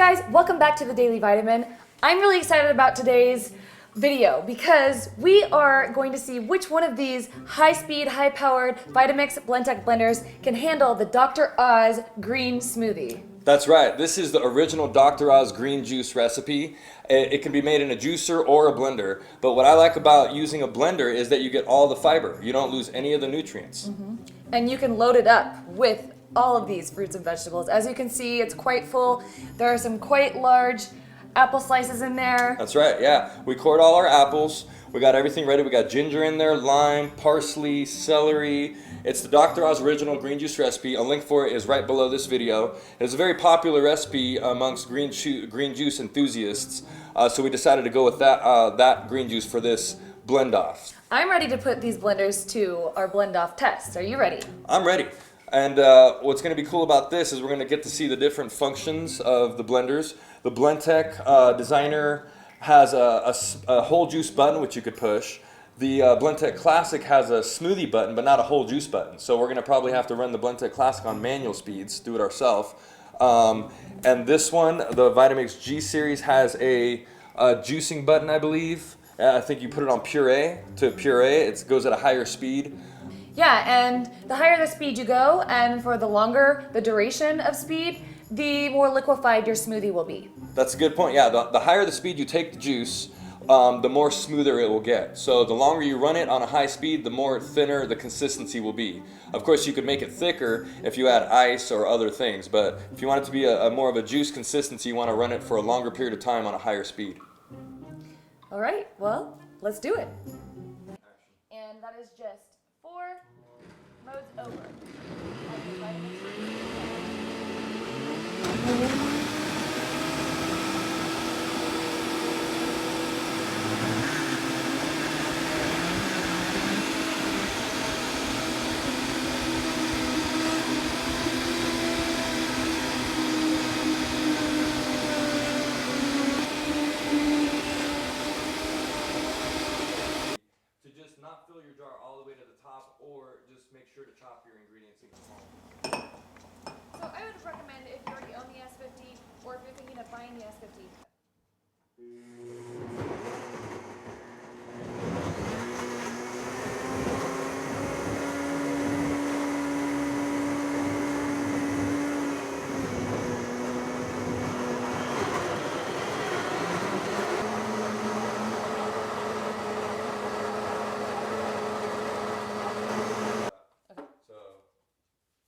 guys, welcome back to the Daily Vitamin. I'm really excited about today's video because we are going to see which one of these high-speed, high-powered Vitamix Blendtec blenders can handle the Dr. Oz green smoothie. That's right. This is the original Dr. Oz green juice recipe. It can be made in a juicer or a blender, but what I like about using a blender is that you get all the fiber. You don't lose any of the nutrients. And you can load it up with all of these fruits and vegetables. As you can see, it's quite full. There are some quite large apple slices in there. That's right, yeah. We cored all our apples. We got everything ready. We got ginger in there, lime, parsley, celery. It's the Dr. Oz original green juice recipe. A link for it is right below this video. It's a very popular recipe amongst green juice enthusiasts. So we decided to go with that green juice for this Blendoffs. I'm ready to put these blenders to our blend-off test. Are you ready? I'm ready. And what's going to be cool about this is we're going to get to see the different functions of the blenders. The Blendtec Designer has a whole juice button, which you could push. The Blendtec Classic has a smoothie button, but not a whole juice button. So we're going to probably have to run the Blendtec Classic on manual speeds, do it ourselves. And this one, the Vitamix G series, has a juicing button, I believe. I think you put it on puree to puree. It goes at a higher speed. Yeah, and the higher the speed you go, and for the longer the duration of speed, the more liquefied your smoothie will be. That's a good point. Yeah, the higher the speed you take the juice, the more smoother it will get. So the longer you run it on a high speed, the more thinner the consistency will be. Of course, you could make it thicker if you add ice or other things, but if you want it to be a more of a juice consistency, you want to run it for a longer period of time on a higher speed. All right, well, let's do it. And that is just 4 modes over. To just not fill your jar all the way to the top, or just make sure to chop your ingredients even smaller. So I would recommend if you already own the S50 or if you're thinking of buying the S50.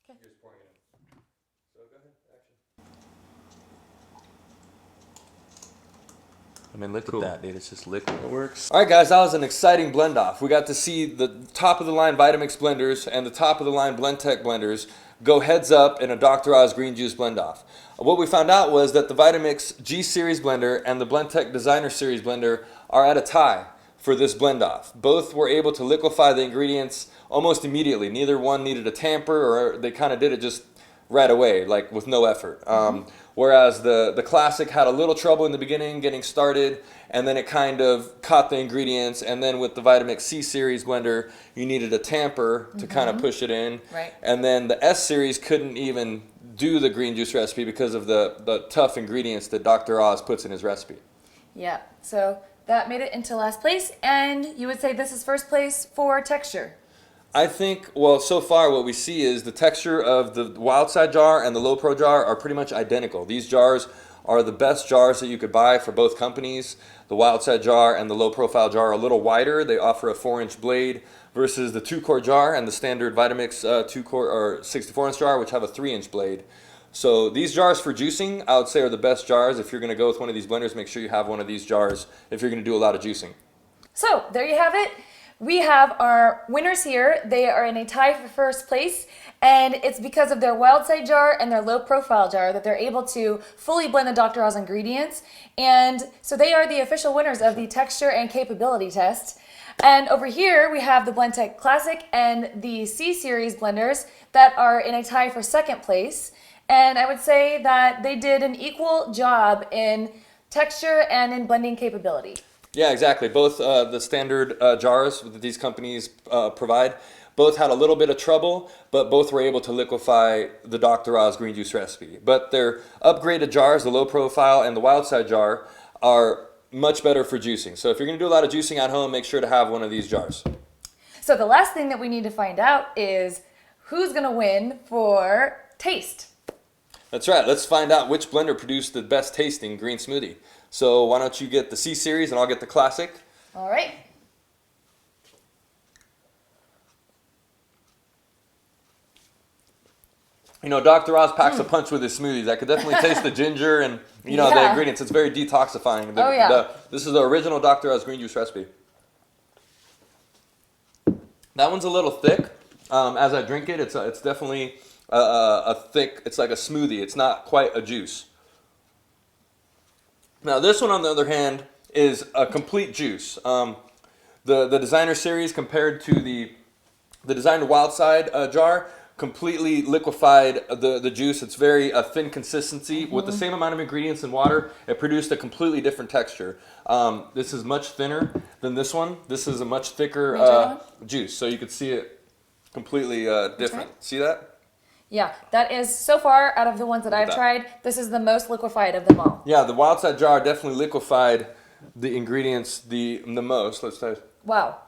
You're just pouring it in. So go ahead, action. I mean, look at that, dude. It's just liquid. It works. All right, guys, that was an exciting blend off. We got to see the top of the line Vitamix blenders and the top of the line Blendtec blenders go heads up in a Dr. Oz green juice blend off. What we found out was that the Vitamix G series blender and the Blendtec Designer series blender are at a tie for this blend off. Both were able to liquefy the ingredients almost immediately. Neither one needed a tamper, or they kind of did it just right away, like with no effort. Whereas the Classic had a little trouble in the beginning getting started, and then it kind of caught the ingredients, and then with the Vitamix C series blender, you needed a tamper to kind of push it in. Right. And then the S series couldn't even do the green juice recipe because of the tough ingredients that Dr. Oz puts in his recipe. Yeah, so that made it into last place, and you would say this is first place for texture. I think, well, so far what we see is the texture of the wild side jar and the low pro jar are pretty much identical. These jars are the best jars that you could buy for both companies. The wild side jar and the low profile jar are a little wider. They offer a 4-inch blade versus the 2-quart jar and the standard Vitamix 2-quart or 64-inch jar, which have a 3-inch blade. So these jars for juicing, I would say, are the best jars. If you're going to go with one of these blenders, make sure you have one of these jars if you're going to do a lot of juicing. So there you have it. We have our winners here. They are in a tie for first place, and it's because of their wild side jar and their low profile jar that they're able to fully blend the Dr. Oz ingredients. And so they are the official winners of the texture and capability test. And over here we have the Blendtec Classic and the C series blenders that are in a tie for second place. And I would say that they did an equal job in texture and in blending capability. Yeah, exactly. Both the standard jars that these companies provide Both had a little bit of trouble, but both were able to liquefy the Dr. Oz green juice recipe. But their upgraded jars, the low profile and the wild side jar, are much better for juicing. So if you're going to do a lot of juicing at home, make sure to have one of these jars. So the last thing that we need to find out is who's going to win for taste. That's right. Let's find out which blender produced the best tasting green smoothie. So why don't you get the C series and I'll get the classic. All right. You know, Dr. Oz packs a punch with his smoothies. I could definitely taste the ginger and, you know, the ingredients. It's very detoxifying. This is the original Dr. Oz green juice recipe. That one's a little thick. As I drink it, it's definitely a thick, it's like a smoothie. It's not quite a juice. Now this one, on the other hand, is a complete juice. The designer series compared to the designer wild side jar completely liquefied the juice. It's very thin consistency. With the same amount of ingredients and water, it produced a completely different texture. This is much thinner than this one. This is a much thicker juice, so you could see it completely different. See that? Yeah, that is, so far, out of the ones that I've tried, this is the most liquefied of them all. Yeah, the wild side jar definitely liquefied the ingredients the most. Let's taste. Wow.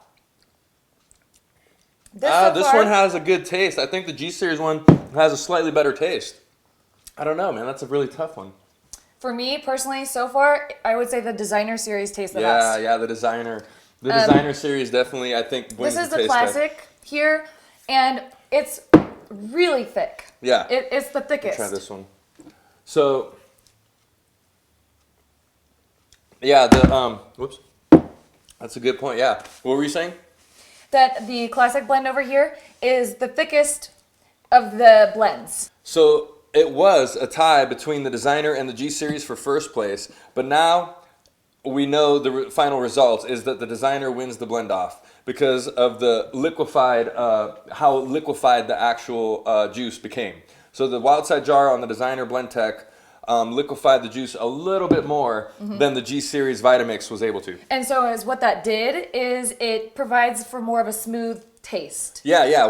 This one has a good taste. I think the G Series one has a slightly better taste. I don't know, man. That's a really tough one. For me, personally, so far, I would say the designer series tastes the best. Yeah, the designer series definitely, I think, wins This is the the taste classic here, and it's really thick. Yeah. It's the thickest. Try this one. So, yeah, whoops. That's a good point, yeah. What were you saying? That the classic blend over here is the thickest of the blends. So, it was a tie between the designer and the G Series for first place, but now we know the final result is that the designer wins the Blendoff because of the liquefied, how liquefied the actual juice became. So the wild side jar on the designer Blendtec liquefied the juice a little bit more than the G Series Vitamix was able to. And so what that did is it provides for more of a smooth taste. Yeah.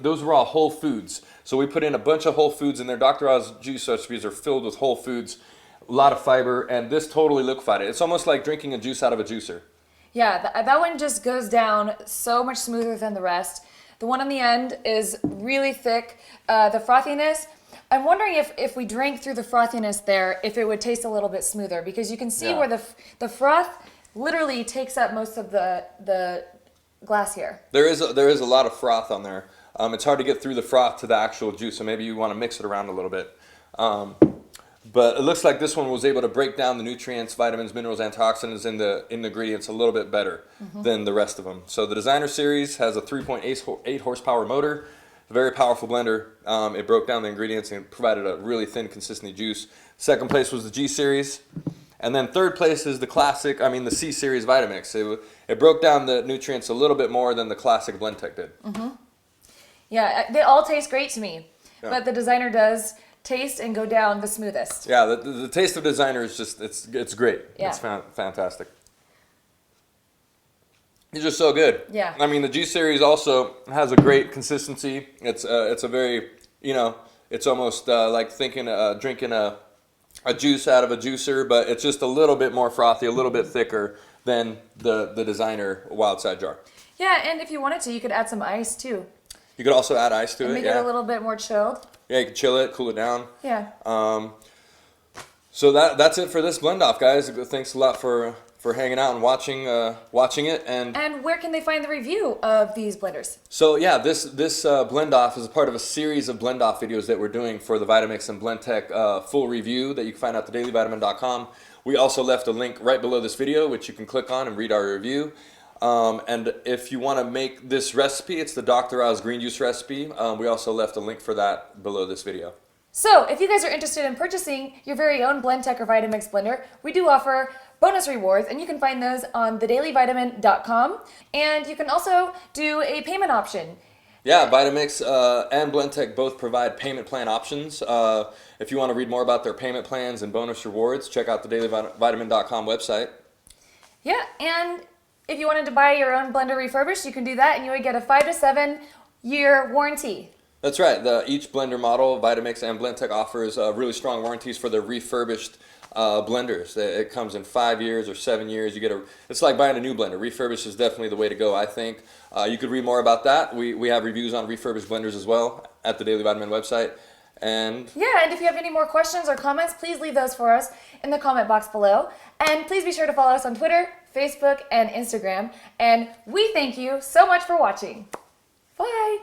Those were all whole foods. So we put in a bunch of whole foods in there. Dr. Oz juice recipes are filled with whole foods, a lot of fiber, and this totally liquefied it. It's almost like drinking a juice out of a juicer. Yeah, that one just goes down so much smoother than the rest. The one on the end is really thick. The frothiness, I'm wondering if we drank through the frothiness there, if it would taste a little bit smoother, because you can see where the froth literally takes up most of the glass here. There is a lot of froth on there. It's hard to get through the froth to the actual juice, so maybe you want to mix it around a little bit. But it looks like this one was able to break down the nutrients, vitamins, minerals, antioxidants in the ingredients a little bit better than the rest of them. So the designer series has a 3.8 horsepower motor, a very powerful blender. It broke down the ingredients and provided a really thin, consistent juice. Second place was the G series. And then third place is the C series Vitamix. It broke down the nutrients a little bit more than the classic Blendtec did. Yeah, they all taste great to me, but the designer does taste and go down the smoothest. Yeah, the taste of designer is just, it's great. Yeah. It's fantastic. These are so good. Yeah. The G series also has a great consistency. It's a very, it's almost like drinking a juice out of a juicer, but it's just a little bit more frothy, a little bit thicker than the designer wild side jar. Yeah, and if you wanted to, you could add some ice too. You could also add ice to and it. Make it a little bit more chilled. Yeah, you can chill it, cool it down. Yeah. So that's it for this blend off, guys. Thanks a lot for hanging out and watching it. And where can they find the review of these blenders? So yeah, this blend off is a part of a series of blend off videos that we're doing for the Vitamix and Blendtec full review that you can find at thedailywitamin.com. We also left a link right below this video, which you can click on and read our review. And if you want to make this recipe, it's the Dr. Oz green juice recipe. We also left a link for that below this video. So if you guys are interested in purchasing your very own Blendtec or Vitamix blender, we do offer bonus rewards, and you can find those on thedailywitamin.com. And you can also do a payment option. Yeah, Vitamix and Blendtec both provide payment plan options. If you want to read more about their payment plans and bonus rewards, check out the dailywitamin.com website. Yeah, and if you wanted to buy your own blender refurbished, you can do that, and you would get a 5 to 7 5-year warranty. That's right. Each blender model, Vitamix and Blendtec, offers really strong warranties for their refurbished blenders. It comes in 5 years or 7 years. It's like buying a new blender. Refurbished is definitely the way to go, I think. You could read more about that. We have reviews on refurbished blenders as well at the Daily Vitamin website. And yeah, and if you have any more questions or comments, please leave those for us in the comment box below. And please be sure to follow us on Twitter, Facebook, and Instagram. And we thank you so much for watching. Bye!